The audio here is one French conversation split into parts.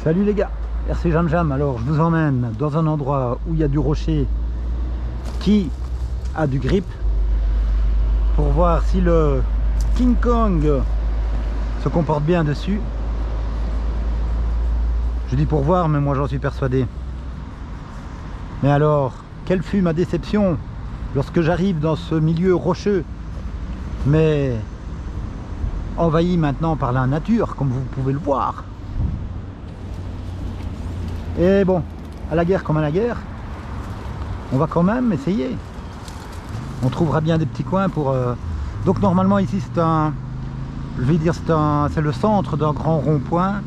Salut les gars, RC Jam Jam. Alors je vous emmène dans un endroit où il y a du rocher qui a du grip pour voir si le King Kong se comporte bien dessus. Je dis pour voir, mais moi j'en suis persuadé. Mais alors, quelle fut ma déception lorsque j'arrive dans ce milieu rocheux, mais envahi maintenant par la nature, comme vous pouvez le voir. Et bon, à la guerre comme à la guerre, on va quand même essayer. On trouvera bien des petits coins pour... Donc normalement ici c'est un... Je vais dire c'est le centre d'un grand rond-point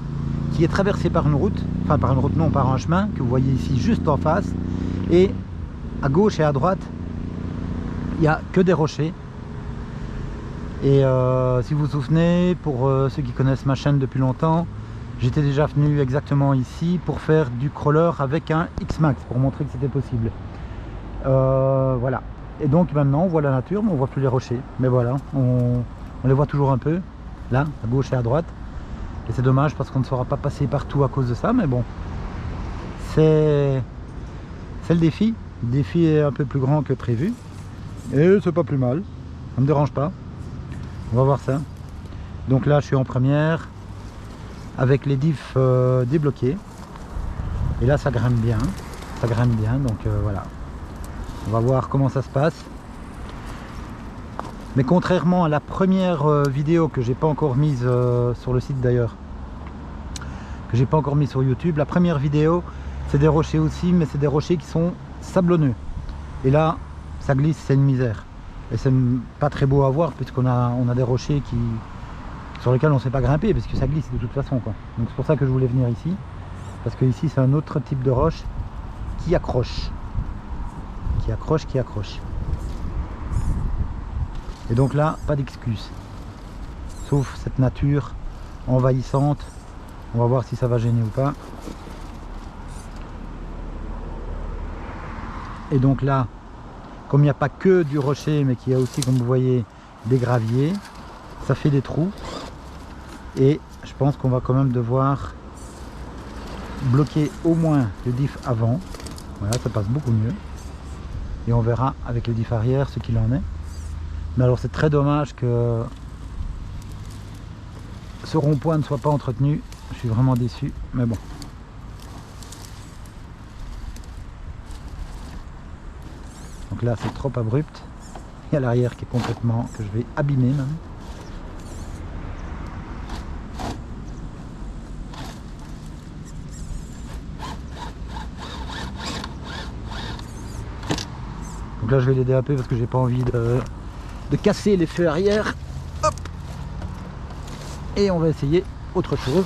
qui est traversé par une route. Enfin par une route non, par un chemin que vous voyez ici juste en face. Et à gauche et à droite, il n'y a que des rochers. Et si vous vous souvenez, pour ceux qui connaissent ma chaîne depuis longtemps, j'étais déjà venu exactement ici pour faire du crawler avec un X-Max, pour montrer que c'était possible. Voilà. Et donc maintenant on voit la nature, mais on voit plus les rochers. Mais voilà, on les voit toujours un peu, là, à gauche et à droite. Et c'est dommage parce qu'on ne saura pas passer partout à cause de ça, mais bon. C'est le défi. Le défi est un peu plus grand que prévu. Et c'est pas plus mal. Ça me dérange pas. On va voir ça. Donc là je suis en première avec les diffs débloqués. Et là ça grimpe bien. Ça grimpe bien, donc voilà. On va voir comment ça se passe. Mais contrairement à la première vidéo que j'ai pas encore mise sur le site d'ailleurs, que j'ai pas encore mis sur YouTube, la première vidéo c'est des rochers aussi, mais c'est des rochers qui sont sablonneux. Et là ça glisse, c'est une misère. Et c'est pas très beau à voir puisqu'on a des rochers sur lesquels on ne sait pas grimper parce que ça glisse de toute façon, quoi. Donc c'est pour ça que je voulais venir ici, parce que ici c'est un autre type de roche qui accroche. Qui accroche. Et donc là, pas d'excuse. Sauf cette nature envahissante. On va voir si ça va gêner ou pas. Et donc là, comme il n'y a pas que du rocher, mais qu'il y a aussi, comme vous voyez, des graviers, ça fait des trous. Et je pense qu'on va quand même devoir bloquer au moins le diff avant. Voilà, ça passe beaucoup mieux. Et on verra avec le diff arrière ce qu'il en est. Mais alors c'est très dommage que ce rond-point ne soit pas entretenu. Je suis vraiment déçu, mais bon. Donc là c'est trop abrupt. Il y a l'arrière qui est complètement, que je vais abîmer même. Donc là je vais l'aider un peu parce que j'ai pas envie de casser les feux arrière. Hop. Et on va essayer autre chose.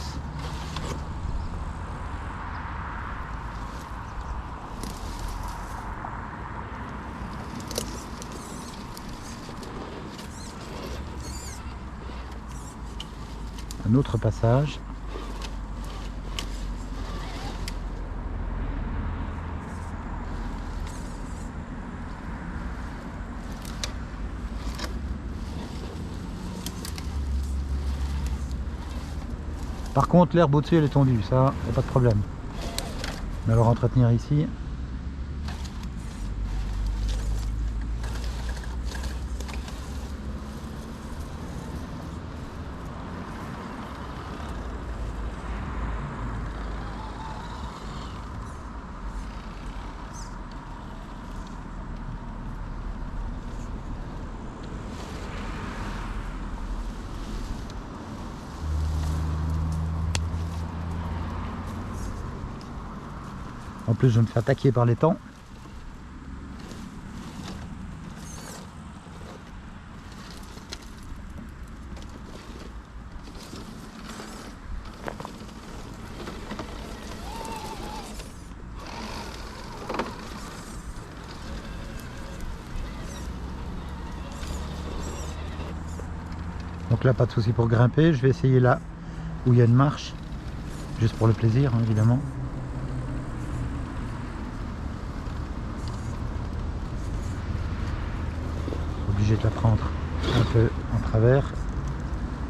Un autre passage. Par contre l'herbe au-dessus elle est tendue, ça, y a pas de problème. Mais alors entretenir ici. En plus je me fais attaquer par les temps. Donc là pas de souci pour grimper. Je vais essayer là où il y a une marche. Juste pour le plaisir, hein, évidemment. Obligé de la prendre un peu en travers.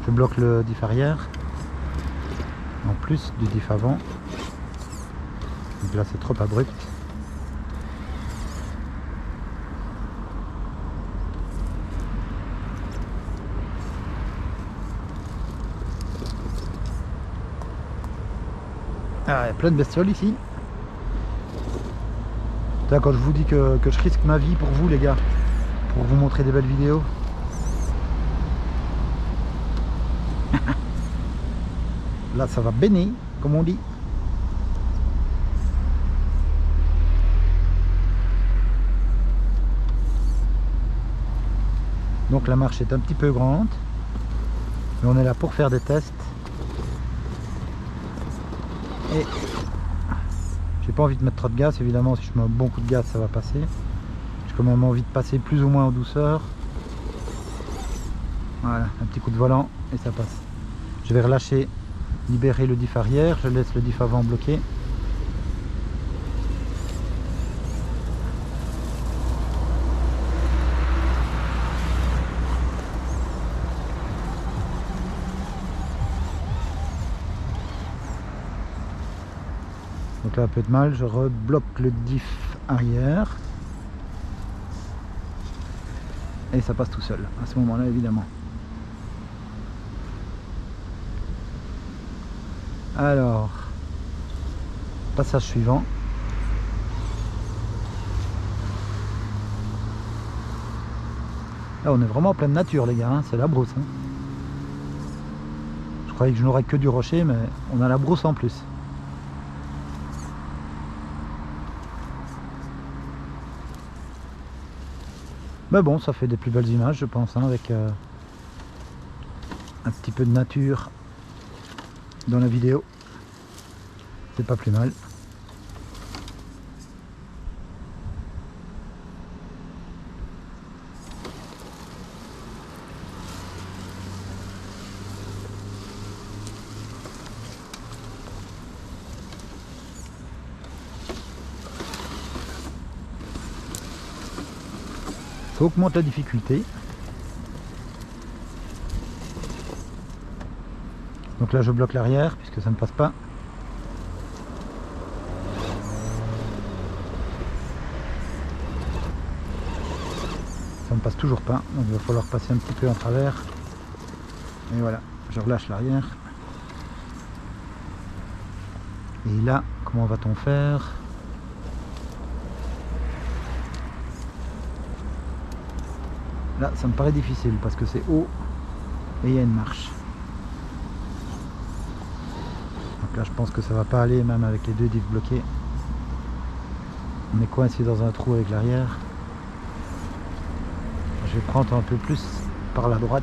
Je bloque le diff arrière en plus du diff avant. Donc là c'est trop abrupt. Ah, il y a plein de bestioles ici. Là, quand je vous dis que je risque ma vie pour vous les gars, pour vous montrer des belles vidéos. Là ça va béner, comme on dit. Donc la marche est un petit peu grande. Mais on est là pour faire des tests. Et j'ai pas envie de mettre trop de gaz, évidemment si je mets un bon coup de gaz ça va passer. J'ai quand même envie de passer plus ou moins en douceur. Voilà, un petit coup de volant et ça passe. Je vais relâcher, libérer le diff arrière, je laisse le diff avant bloqué. Donc là un peu de mal, je rebloque le diff arrière. Et ça passe tout seul, à ce moment-là évidemment. Alors, passage suivant. Là on est vraiment en pleine nature les gars, hein, c'est la brousse. Hein. Je croyais que je n'aurais que du rocher, mais on a la brousse en plus. Mais bon, ça fait des plus belles images je pense, hein, avec un petit peu de nature dans la vidéo. C'est pas plus mal. Ça augmente la difficulté. Donc là je bloque l'arrière puisque ça ne passe pas. Ça ne passe toujours pas, donc il va falloir passer un petit peu en travers. Et voilà, je relâche l'arrière. Et là, comment va-t-on faire? Là, ça me paraît difficile parce que c'est haut et il y a une marche. Donc là, je pense que ça va pas aller même avec les deux diffs bloqués. On est coincé dans un trou avec l'arrière. Je vais prendre un peu plus par la droite.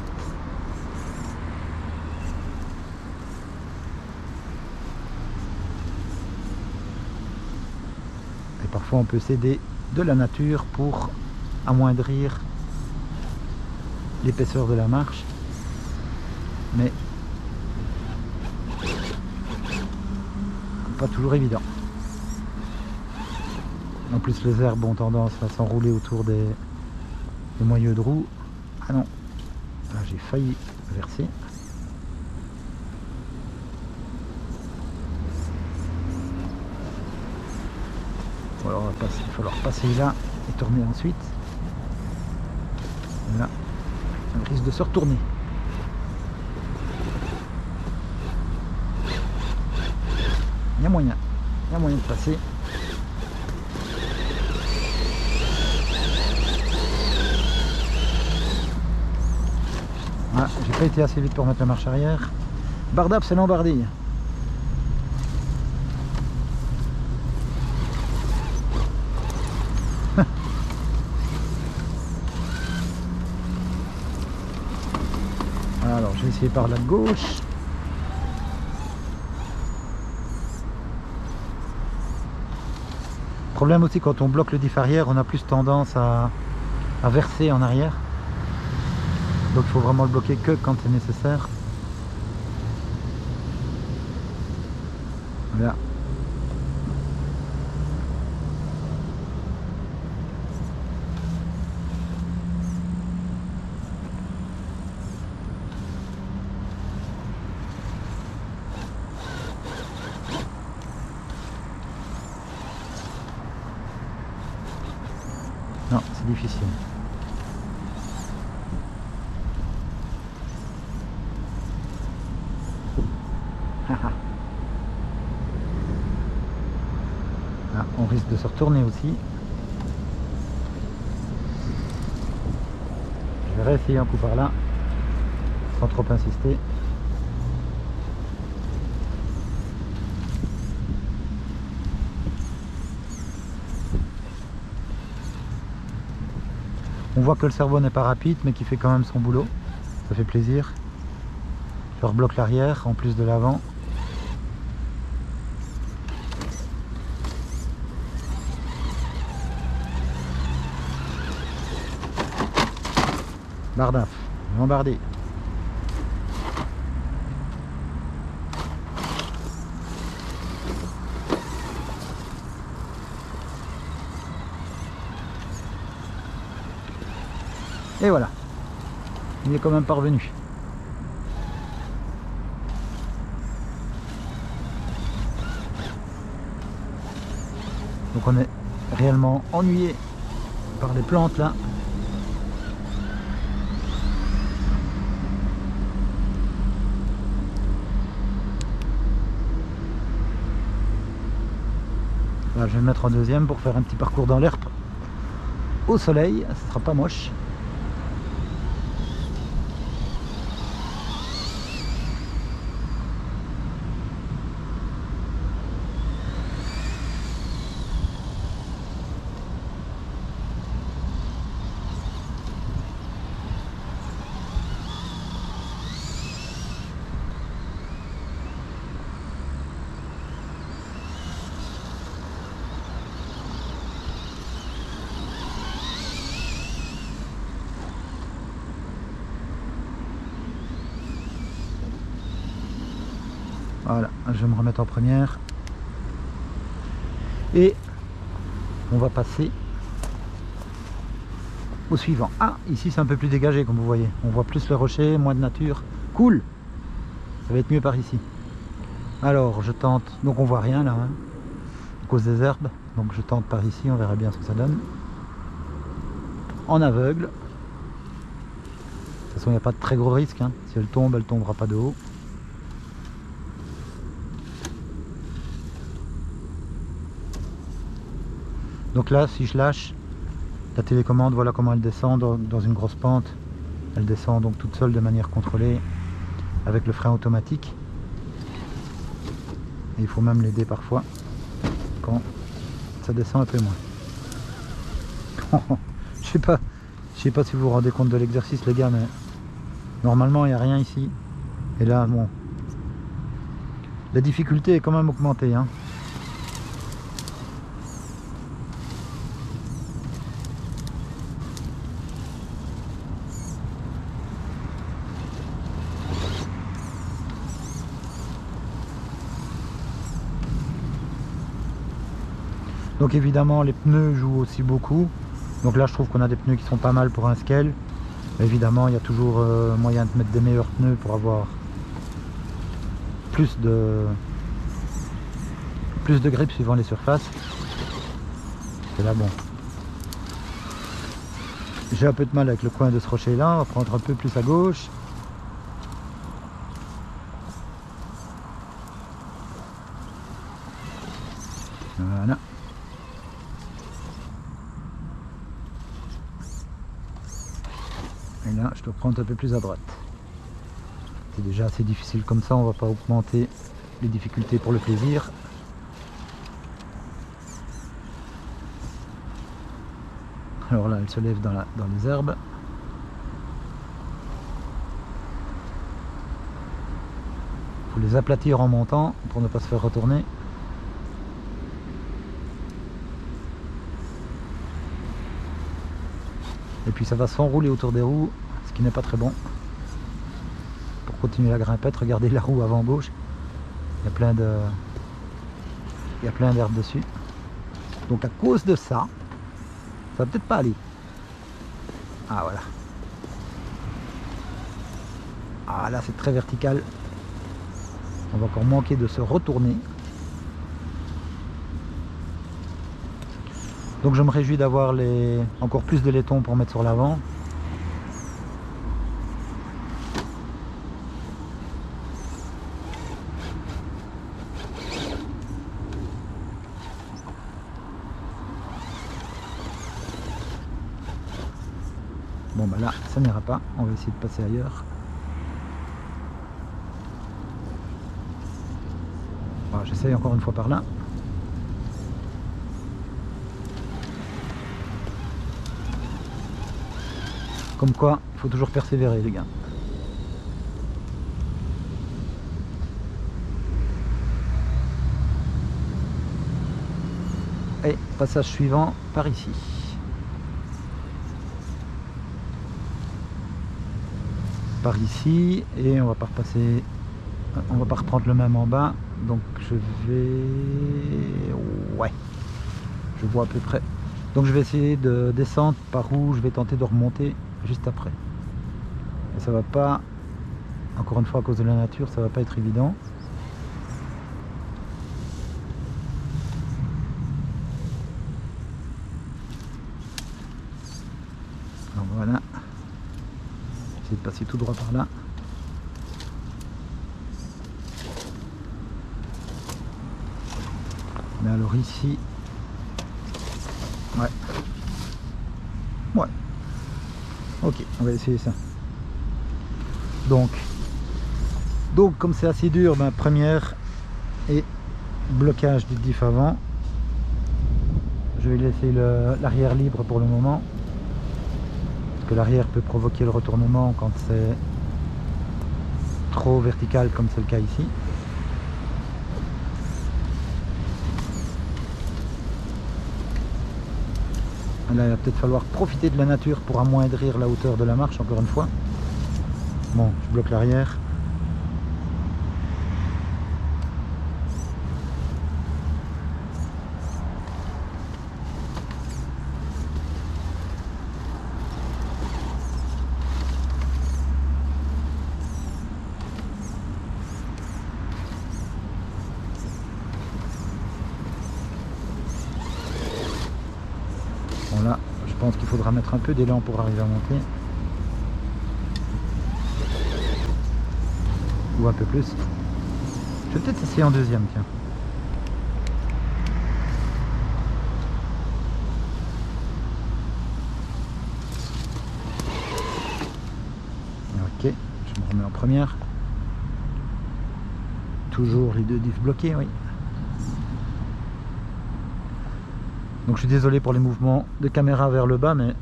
Et parfois on peut s'aider de la nature pour amoindrir l'épaisseur de la marche, mais pas toujours évident. En plus les herbes ont tendance à s'enrouler autour des moyeux de roue. Ah non, là j'ai failli verser. Bon, alors il va falloir passer là et tourner ensuite. Là, ça risque de se retourner. Il y a moyen de passer. Voilà, j'ai pas été assez vite pour mettre la marche arrière. Bardap, c'est l'embardille. Alors je vais essayer par la gauche. Problème aussi, quand on bloque le diff arrière, on a plus tendance à verser en arrière. Donc il faut vraiment le bloquer que quand c'est nécessaire. Voilà. Non, c'est difficile. Ah, on risque de se retourner aussi. Je vais réessayer un coup par là, sans trop insister. On voit que le cerveau n'est pas rapide, mais qu'il fait quand même son boulot. Ça fait plaisir. Je rebloque l'arrière en plus de l'avant. Bardaf, bombardé. Et voilà, il est quand même parvenu. Donc on est réellement ennuyé par les plantes là. Là, je vais le mettre en deuxième pour faire un petit parcours dans l'herbe au soleil, ce sera pas moche. Voilà, je vais me remettre en première. Et on va passer au suivant. Ah, ici c'est un peu plus dégagé comme vous voyez. On voit plus le rocher, moins de nature. Cool. Ça va être mieux par ici. Alors je tente, donc on voit rien là, hein, à cause des herbes. Donc je tente par ici, on verra bien ce que ça donne. En aveugle. De toute façon il n'y a pas de très gros risque, hein. Si elle tombe, elle tombera pas de haut. Donc là, si je lâche la télécommande, voilà comment elle descend dans une grosse pente. Elle descend donc toute seule de manière contrôlée avec le frein automatique. Et il faut même l'aider parfois quand ça descend un peu moins. Je sais pas si vous vous rendez compte de l'exercice les gars, mais normalement il n'y a rien ici. Et là, bon, la difficulté est quand même augmentée, hein. Donc évidemment les pneus jouent aussi beaucoup. Donc là je trouve qu'on a des pneus qui sont pas mal pour un scale. Évidemment il y a toujours moyen de mettre des meilleurs pneus pour avoir plus de grip suivant les surfaces. Et là bon, j'ai un peu de mal avec le coin de ce rocher là. On va prendre un peu plus à gauche. Voilà. Et là, je dois prendre un peu plus à droite. C'est déjà assez difficile comme ça, on va pas augmenter les difficultés pour le plaisir. Alors là, elle se lève dans les herbes. Il faut les aplatir en montant pour ne pas se faire retourner. Et puis ça va s'enrouler autour des roues, ce qui n'est pas très bon. Pour continuer la grimpette, regardez la roue avant gauche. Il y a plein d'herbes dessus. Donc à cause de ça, ça va peut-être pas aller. Ah voilà. Ah là c'est très vertical. On va encore manquer de se retourner. Donc je me réjouis d'avoir encore plus de laiton pour mettre sur l'avant. Bon bah là ça n'ira pas, on va essayer de passer ailleurs. Voilà, j'essaye encore une fois par là. Comme quoi, il faut toujours persévérer les gars. Et passage suivant par ici. Par ici et on va pas repasser, on va pas reprendre le même en bas, donc je vais, ouais, je vois à peu près, donc je vais essayer de descendre par où je vais tenter de remonter juste après. Et ça va pas, encore une fois à cause de la nature, ça va pas être évident. Alors voilà. Essayer de passer tout droit par là. Mais alors ici, ouais, ok, on va essayer ça. Donc comme c'est assez dur, ben, première et blocage du diff avant. Je vais laisser l'arrière libre pour le moment. Que l'arrière peut provoquer le retournement quand c'est trop vertical comme c'est le cas ici. Là il va peut-être falloir profiter de la nature pour amoindrir la hauteur de la marche encore une fois. Bon, je bloque l'arrière. Là, je pense qu'il faudra mettre un peu d'élan pour arriver à monter. Ou un peu plus. Je vais peut-être essayer en deuxième, tiens. Ok, je me remets en première. Toujours les deux diffs bloqués, oui. Donc je suis désolé pour les mouvements de caméra vers le bas, mais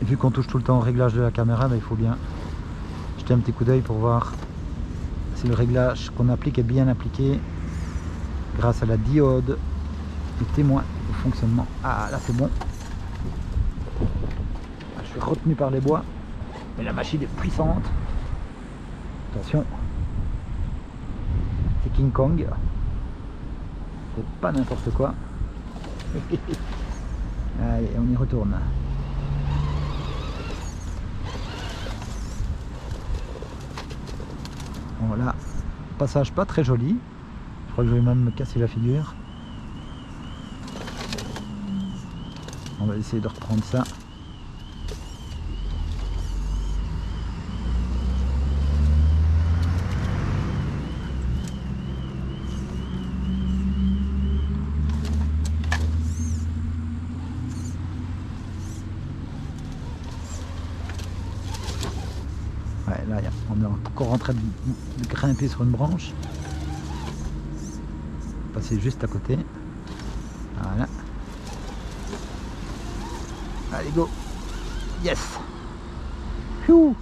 vu qu'on touche tout le temps au réglage de la caméra, il faut bien jeter un petit coup d'œil pour voir si le réglage qu'on applique est bien appliqué grâce à la diode et témoin de fonctionnement. Ah là c'est bon. Je suis retenu par les bois, mais la machine est puissante. Attention, c'est King Kong, c'est pas n'importe quoi. Allez, on y retourne. Voilà, passage pas très joli. Je crois que je vais même me casser la figure. On va essayer de reprendre ça. Ouais, là, on est encore en train de grimper sur une branche. Passer juste à côté. Voilà. Allez, go. Yes. Pfiou.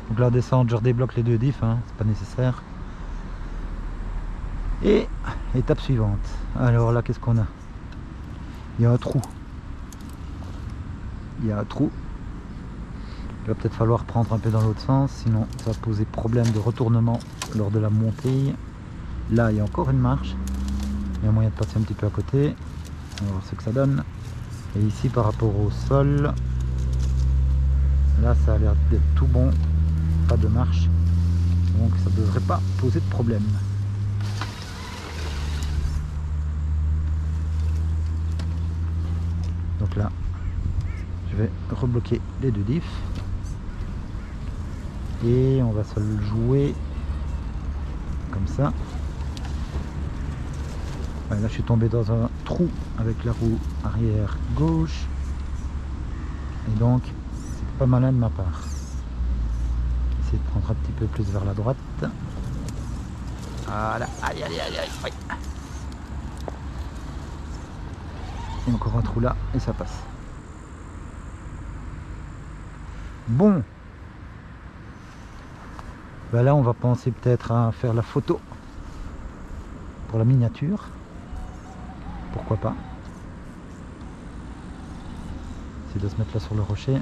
Donc là, descente, je redébloque les deux diffs, hein, c'est pas nécessaire. Et étape suivante. Alors là, qu'est-ce qu'on a? Il y a un trou. Il y a un trou. Il va peut-être falloir prendre un peu dans l'autre sens, sinon ça va poser problème de retournement lors de la montée. Là, il y a encore une marche. Il y a moyen de passer un petit peu à côté. On va voir ce que ça donne. Et ici, par rapport au sol, là, ça a l'air d'être tout bon. Pas de marche. Donc, ça ne devrait pas poser de problème. vais rebloquer les deux diffs. Et on va se le jouer comme ça. Ouais, là je suis tombé dans un trou avec la roue arrière gauche. Et donc c'est pas malin de ma part. Essayer de prendre un petit peu plus vers la droite. Voilà, aïe aïe aïe aïe, oui. Et encore un trou là et ça passe. Bon, ben là on va penser peut-être à faire la photo pour la miniature, pourquoi pas. C'est de se mettre là sur le rocher.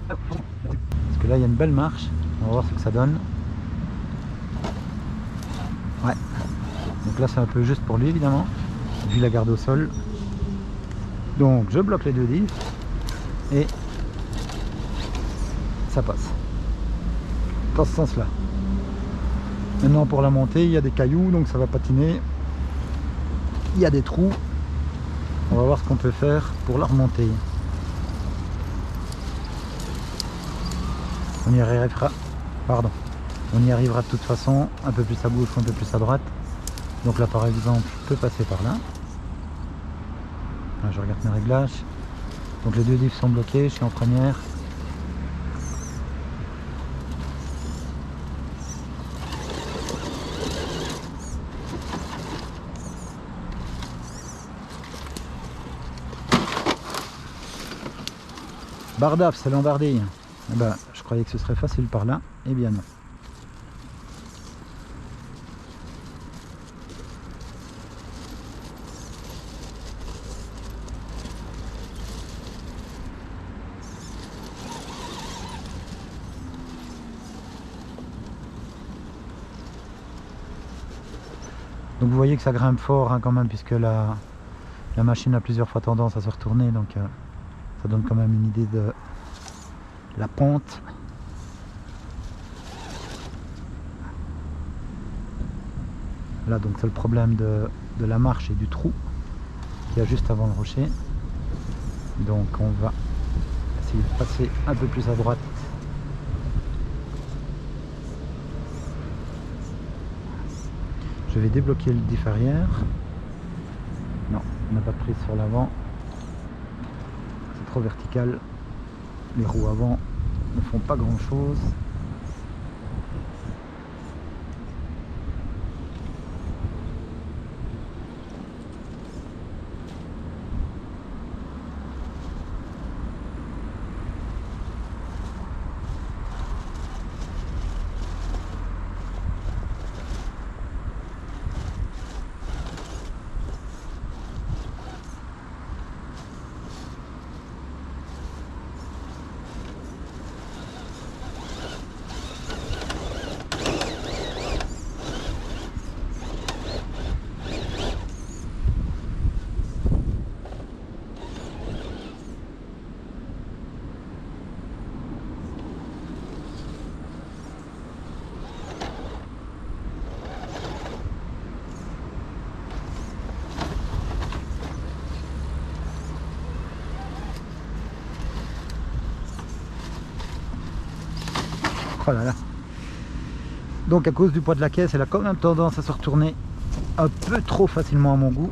Parce que là il y a une belle marche, on va voir ce que ça donne. Ouais, donc là c'est un peu juste pour lui évidemment, vu la garde au sol. Donc je bloque les deux diffs et ça passe dans ce sens là. Maintenant pour la montée il y a des cailloux donc ça va patiner, il y a des trous, on va voir ce qu'on peut faire pour la remontée. On y arrivera, pardon, on y arrivera de toute façon, un peu plus à gauche ou un peu plus à droite. Donc là par exemple je peux passer par là. Là, je regarde mes réglages, donc les deux diffs sont bloqués, je suis en première. Bardaf, c'est l'embardille. Eh ben, je croyais que ce serait facile par là, eh bien non. Donc vous voyez que ça grimpe fort hein, quand même, puisque la machine a plusieurs fois tendance à se retourner, donc ça donne quand même une idée de la pente. Là donc c'est le problème de la marche et du trou qu'il y a juste avant le rocher. Donc on va essayer de passer un peu plus à droite. Je vais débloquer le diff arrière. Non, on n'a pas de prise sur l'avant. C'est trop vertical. Les roues avant ne font pas grand chose. Oh là là. Donc à cause du poids de la caisse, elle a quand même tendance à se retourner un peu trop facilement à mon goût.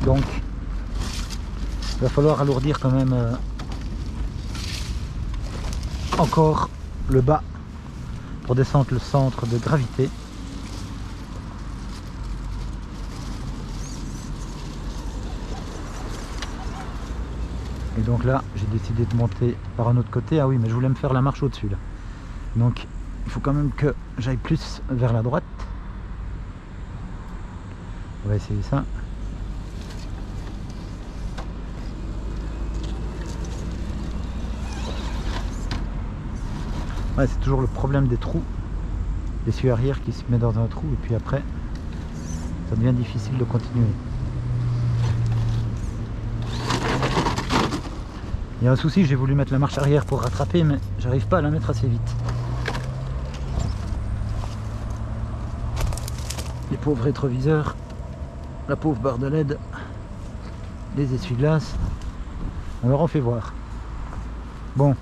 Donc il va falloir alourdir quand même encore le bas pour descendre le centre de gravité. Et donc là j'ai décidé de monter par un autre côté. Ah oui, mais je voulais me faire la marche au-dessus là. Donc il faut quand même que j'aille plus vers la droite. On va essayer ça. Ouais, c'est toujours le problème des trous. L'essieu arrière qui se met dans un trou et puis après ça devient difficile de continuer. Il y a un souci, j'ai voulu mettre la marche arrière pour rattraper, mais j'arrive pas à la mettre assez vite. Les pauvres rétroviseurs, la pauvre barre de LED, les essuie-glaces, on leur en fait voir. Bon,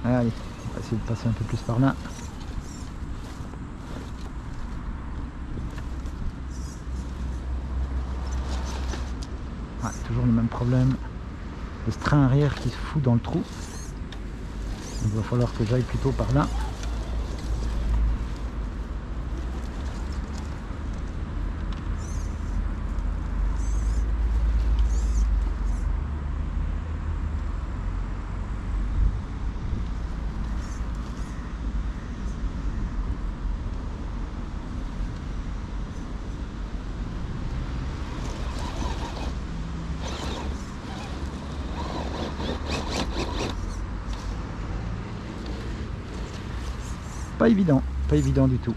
allez, on va essayer de passer un peu plus par là. Ouais, toujours le même problème. Le train arrière qui se fout dans le trou. Il va falloir que j'aille plutôt par là. Pas évident du tout.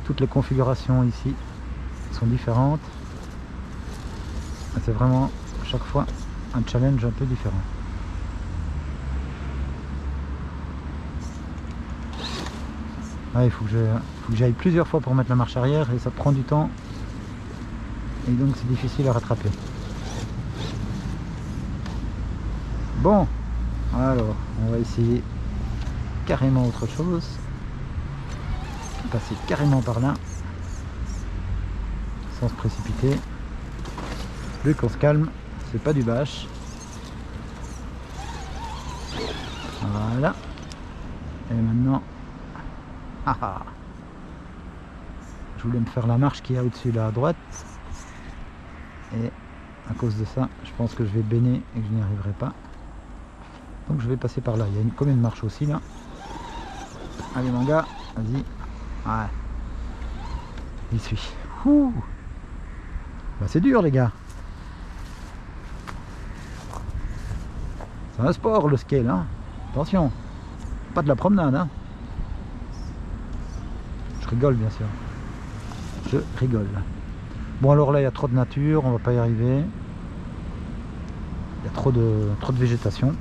Toutes les configurations ici sont différentes. C'est vraiment à chaque fois un challenge un peu différent. Ouais, il faut que j'aille plusieurs fois pour mettre la marche arrière et ça prend du temps. Et donc c'est difficile à rattraper. Bon. Alors, on va essayer carrément autre chose. Passer carrément par là. Sans se précipiter. Plus qu'on se calme, c'est pas du bâche. Voilà. Et maintenant... Ah ah. Je voulais me faire la marche qui est au-dessus là à droite. Et à cause de ça, je pense que je vais baigner et que je n'y arriverai pas. Donc je vais passer par là. Il y a combien de marches aussi là. Allez mon gars, vas-y. Ouais. J'y suis. Ouh. Bah, c'est dur les gars. C'est un sport le scale, hein. Attention. Pas de la promenade, hein. Je rigole bien sûr. Je rigole. Bon alors là il y a trop de nature, on va pas y arriver. Il y a trop de végétation.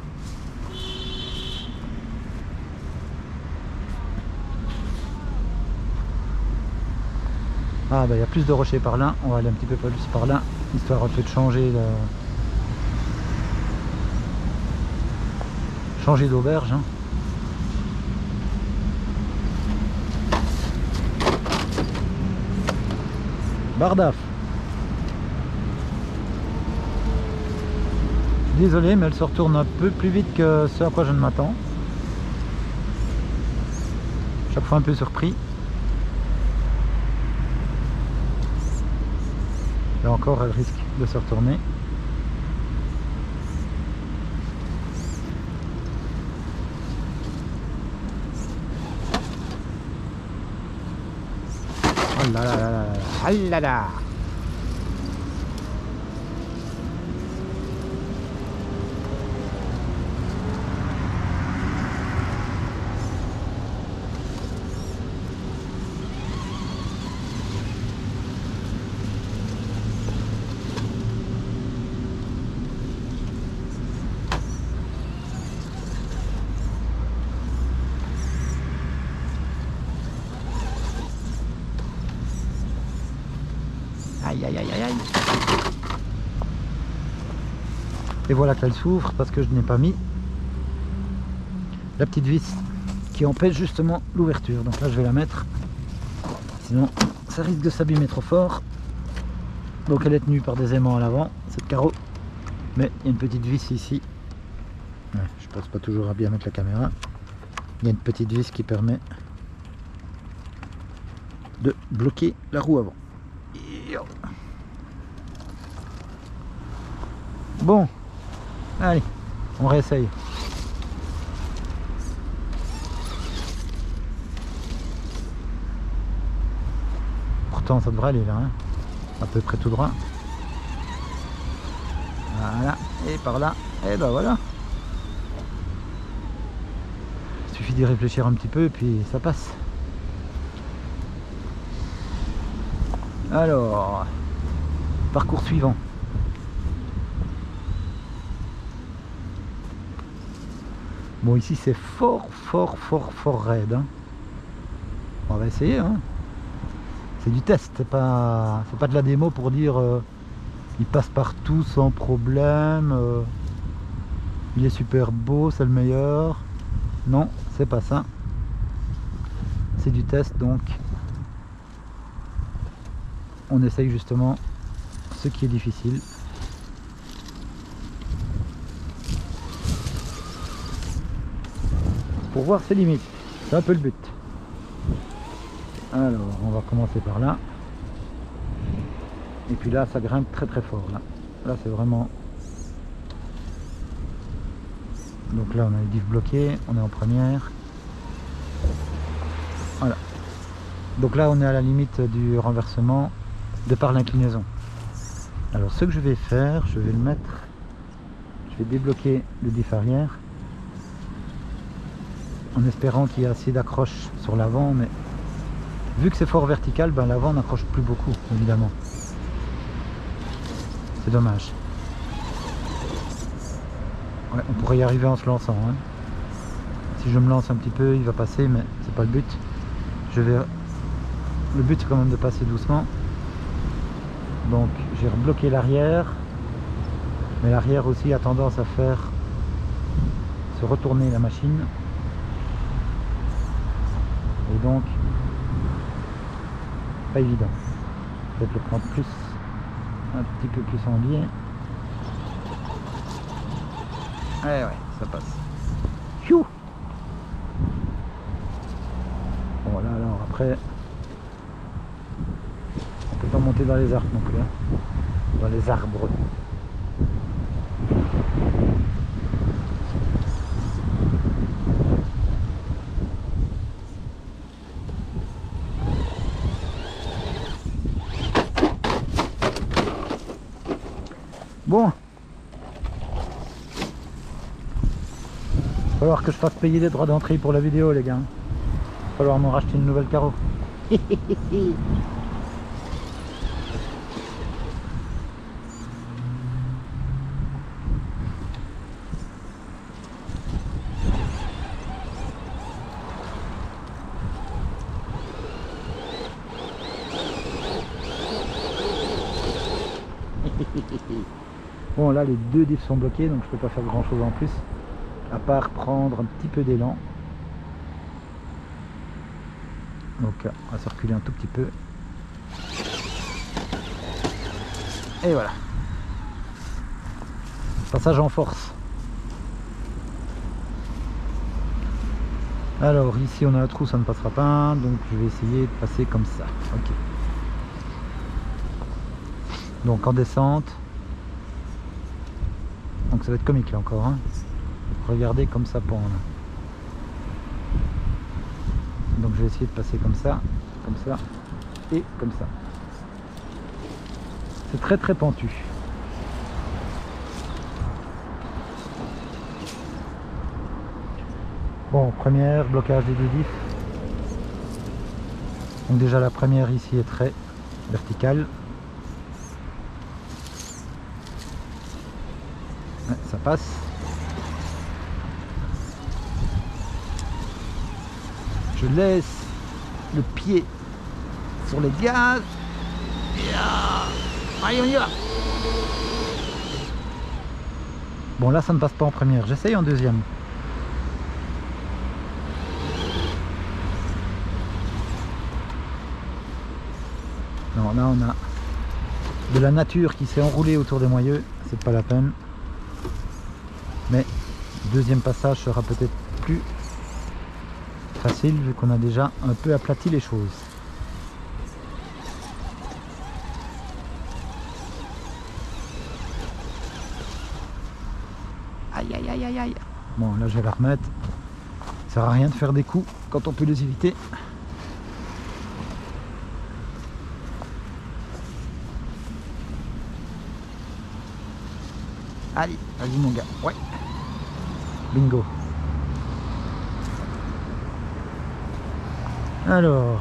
Ah bah il y a plus de rochers par là, on va aller un petit peu plus par là, histoire un peu de changer d'auberge. Hein. Bardaf. Désolé mais elle se retourne un peu plus vite que ce à quoi je ne m'attends. Chaque fois un peu surpris. Là encore, elle risque de se retourner. Oh là là là là là. Ah là là. Aïe aïe aïe aïe aïe. Et voilà qu'elle s'ouvre parce que je n'ai pas mis la petite vis qui empêche justement l'ouverture. Donc là je vais la mettre. Sinon ça risque de s'abîmer trop fort. Donc elle est tenue par des aimants à l'avant, cette carreau. Mais il y a une petite vis ici. Ouais, je pense pas toujours à bien mettre la caméra. Il y a une petite vis qui permet de bloquer la roue avant. Bon, allez, on réessaye. Pourtant ça devrait aller là, hein. À peu près tout droit. Voilà, et par là, et ben voilà. suffit d'y réfléchir un petit peu et puis ça passe. Alors, parcours suivant. Bon, ici c'est fort raide, hein. On va essayer, hein. C'est du test, c'est pas de la démo pour dire il passe partout sans problème, il est super beau, c'est le meilleur. Non, c'est pas ça. C'est du test, donc on essaye justement ce qui est difficile. Pour voir ses limites, c'est un peu le but. Alors, on va commencer par là. Et puis là, ça grimpe très fort. Là c'est vraiment... Donc là, on a les diffs bloqués, on est en première. Voilà. Donc là, on est à la limite du renversement de par l'inclinaison. Alors, ce que je vais faire, je vais le mettre... Je vais débloquer le diff arrière. En espérant qu'il y ait assez d'accroche sur l'avant, mais vu que c'est fort vertical, ben l'avant n'accroche plus beaucoup, évidemment. C'est dommage. Ouais, on pourrait y arriver en se lançant, hein. Si je me lance un petit peu, il va passer, mais c'est pas le but. Le but c'est quand même de passer doucement. Donc j'ai rebloqué l'arrière, mais l'arrière aussi a tendance à faire se retourner la machine. Et donc, pas évident. Peut-être le prendre plus, un petit peu plus en biais. Ouais, ça passe. Pfiou. Bon là, alors après, on peut pas monter dans les arbres non plus, hein. Dans les arbres. Bon, il va falloir que je fasse payer les droits d'entrée pour la vidéo, les gars. Il va falloir m'en racheter une nouvelle carreau. Bon, là les deux diffs sont bloqués, donc je peux pas faire grand chose en plus à part prendre un petit peu d'élan. Donc on va se reculer un tout petit peu et voilà, passage en force. Alors ici on a un trou, ça ne passera pas, donc je vais essayer de passer comme ça. Ok, donc en descente. Donc ça va être comique là encore, hein. Regardez comme ça pend là. Donc je vais essayer de passer comme ça et comme ça. C'est très pentu. Bon, première, blocage des deux diffs. Donc déjà la première ici est très verticale. Ouais, ça passe. Je laisse le pied sur les gaz. Allez, on y va. Bon, là ça ne passe pas en première, j'essaye en deuxième. Non, là on a de la nature qui s'est enroulée autour des moyeux, c'est pas la peine. Mais deuxième passage sera peut-être plus facile vu qu'on a déjà un peu aplati les choses. Aïe. Bon, là je vais la remettre. Ça sert à rien de faire des coups quand on peut les éviter. Allez, vas-y mon gars. Ouais. Bingo. Alors,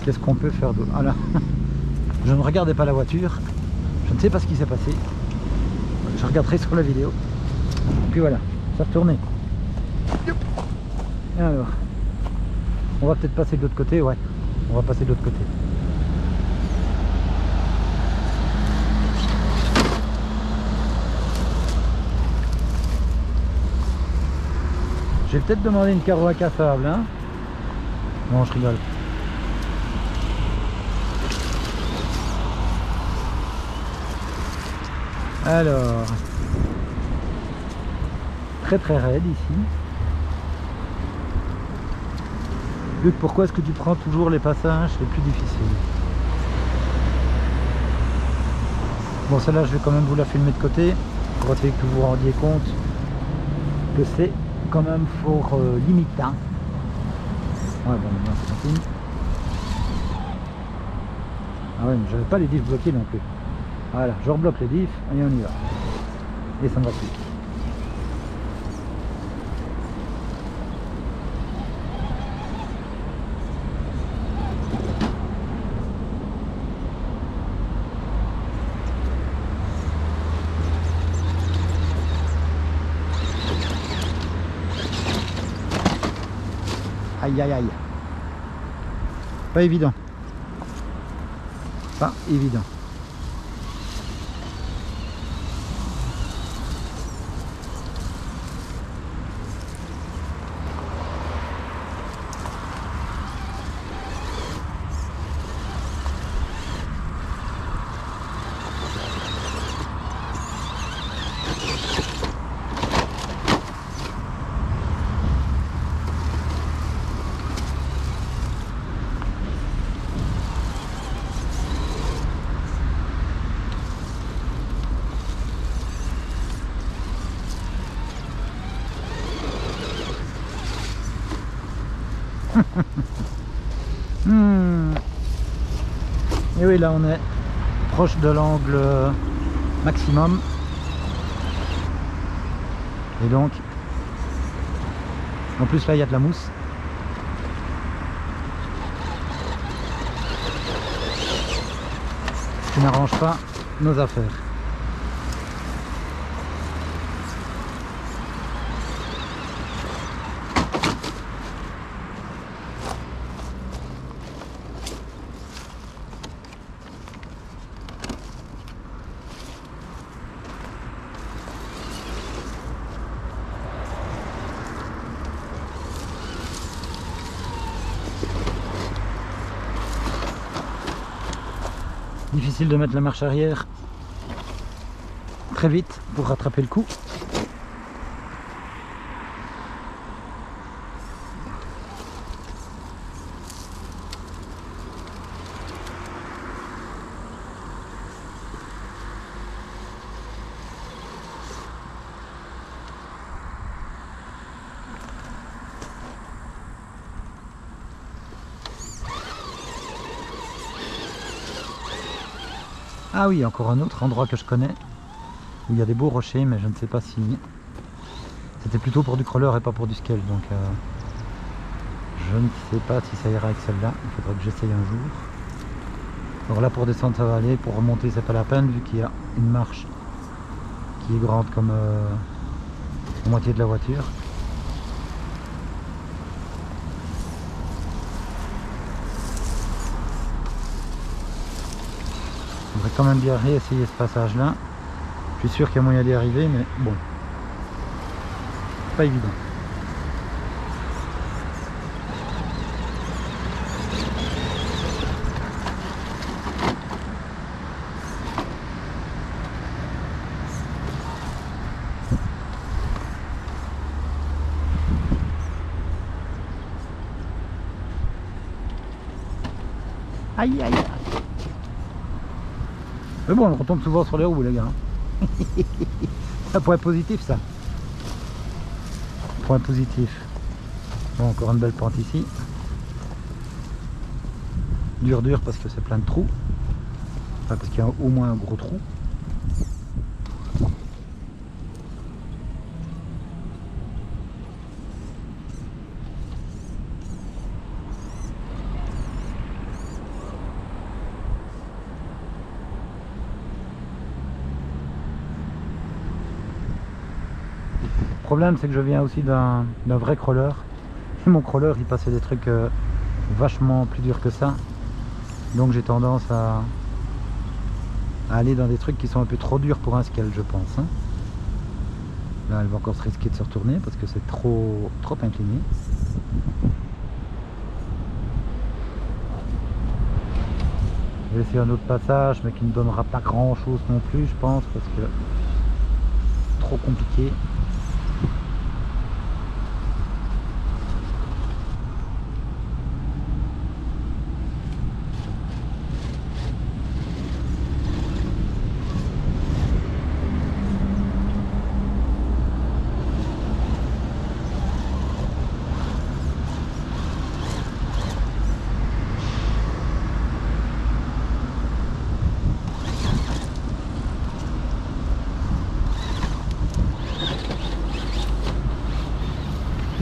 qu'est-ce qu'on peut faire d'autre? Ah là, je ne regardais pas la voiture, je ne sais pas ce qui s'est passé, je regarderai sur la vidéo. Et puis voilà, ça a retourné. Et alors, on va peut-être passer de l'autre côté, ouais, on va passer de l'autre côté. J'ai peut-être demandé une carreau incassable, hein? Non, je rigole. Alors, très très raide ici. Luc, pourquoi est-ce que tu prends toujours les passages les plus difficiles? Bon, celle-là, je vais quand même vous la filmer de côté pour essayer que vous vous rendiez compte que c'est quand même fort limitant. Ouais, bon, maintenant c'est continue. Ah ouais, mais j'avais pas les diffs bloqués non plus. Voilà, je rebloque les diffs et on y va. Et ça ne va plus. Aïe aïe aïe. Pas évident. Pas évident. Et oui, là on est proche de l'angle maximum. Et donc, en plus là il y a de la mousse. Ce qui n'arrange pas nos affaires. Difficile de mettre la marche arrière très vite pour rattraper le coup. Ah oui, encore un autre endroit que je connais, où il y a des beaux rochers, mais je ne sais pas si... C'était plutôt pour du crawler et pas pour du scale, donc je ne sais pas si ça ira avec celle-là, il faudra que j'essaye un jour. Alors là, pour descendre ça va aller, pour remonter c'est pas la peine, vu qu'il y a une marche qui est grande comme la moitié de la voiture. Je voudrais quand même bien réessayer ce passage là. Je suis sûr qu'il y a moyen d'y arriver, mais bon, pas évident. Aïe aïe. Mais bon, on retombe souvent sur les roues les gars. Un point positif ça. Point positif. Bon, encore une belle pente ici. Dur parce que c'est plein de trous. Enfin, parce qu'il y a au moins un gros trou. Le problème c'est que je viens aussi d'un vrai crawler. Et mon crawler il passait des trucs vachement plus durs que ça. Donc j'ai tendance à aller dans des trucs qui sont un peu trop durs pour un scale, je pense. Hein. Là elle va encore se risquer de se retourner parce que c'est trop incliné. Je vais essayer un autre passage mais qui ne donnera pas grand chose non plus je pense parce que trop compliqué.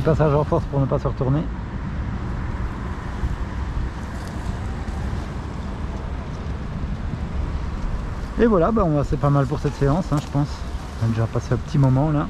Passage en force pour ne pas se retourner. Et voilà, c'est pas mal pour cette séance, hein, je pense. On a déjà passé un petit moment là.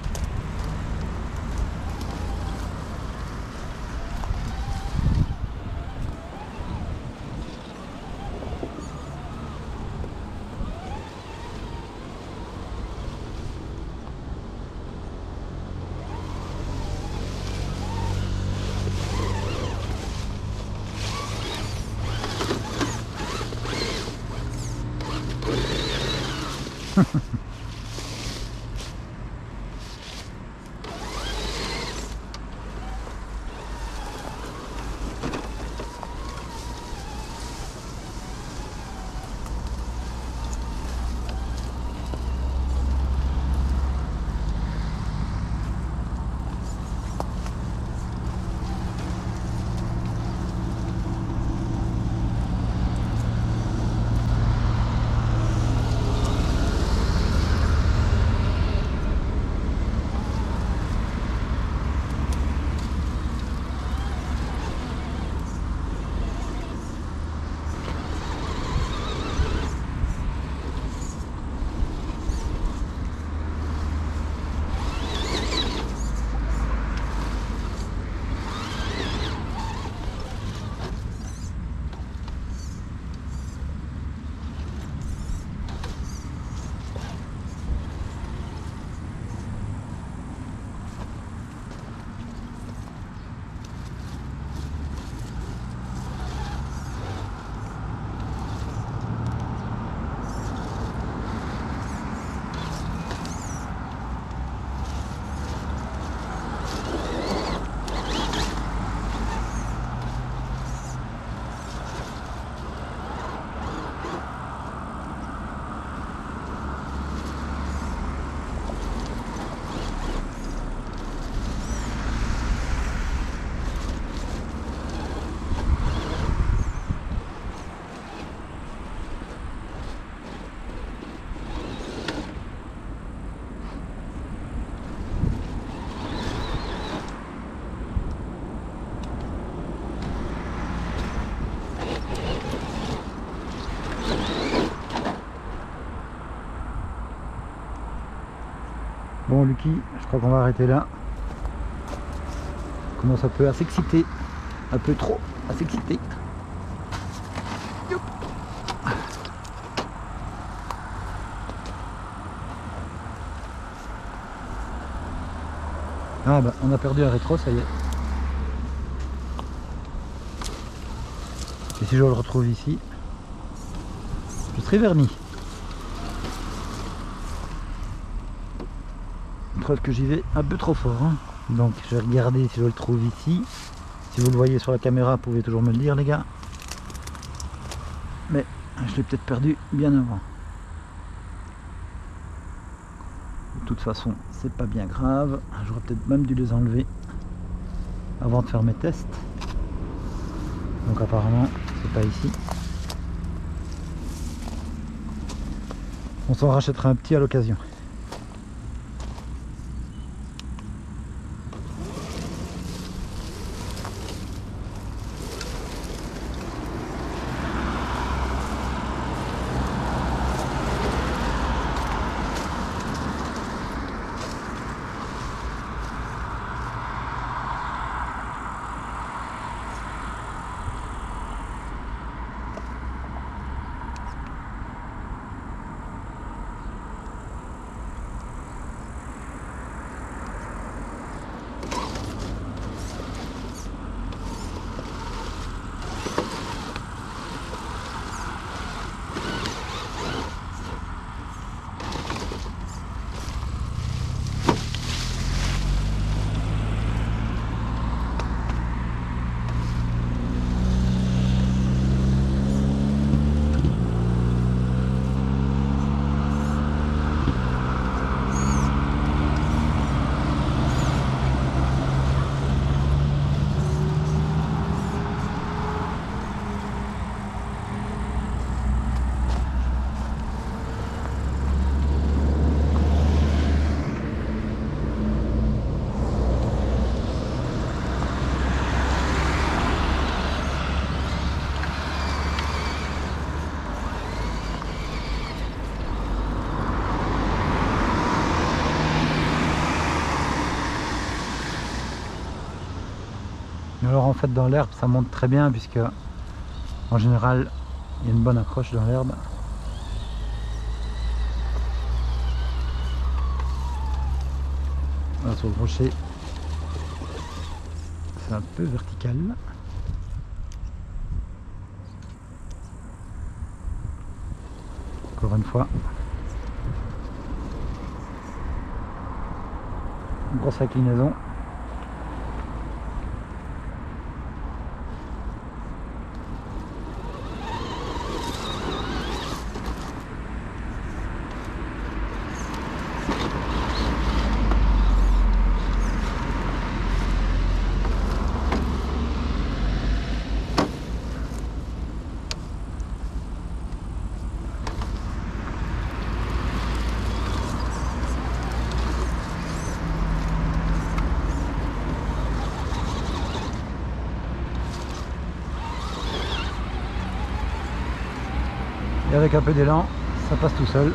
Bon Lucky, je crois qu'on va arrêter là. Je commence un peu à s'exciter. Un peu trop à s'exciter. Ah bah on a perdu un rétro, ça y est. Et si je le retrouve ici, je serai verni. Je trouve que j'y vais un peu trop fort. Hein. Donc je vais regarder si je le trouve ici. Si vous le voyez sur la caméra, vous pouvez toujours me le dire les gars. Mais je l'ai peut-être perdu bien avant. de toute façon c'est pas bien grave, j'aurais peut-être même dû les enlever avant de faire mes tests, donc apparemment c'est pas ici. On s'en rachètera un petit à l'occasion. Alors en fait dans l'herbe ça monte très bien puisque en général il y a une bonne accroche dans l'herbe. Voilà, sur le rocher c'est un peu vertical. Encore une fois une grosse inclinaison. Et avec un peu d'élan, ça passe tout seul.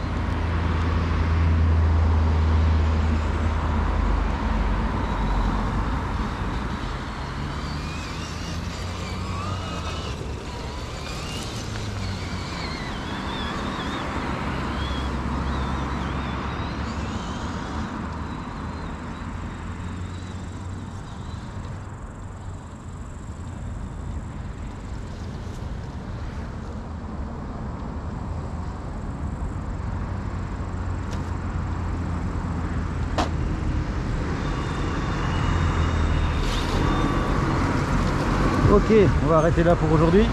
Ok, on va arrêter là pour aujourd'hui.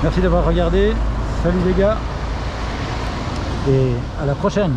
Merci d'avoir regardé. Salut les gars. Et à la prochaine.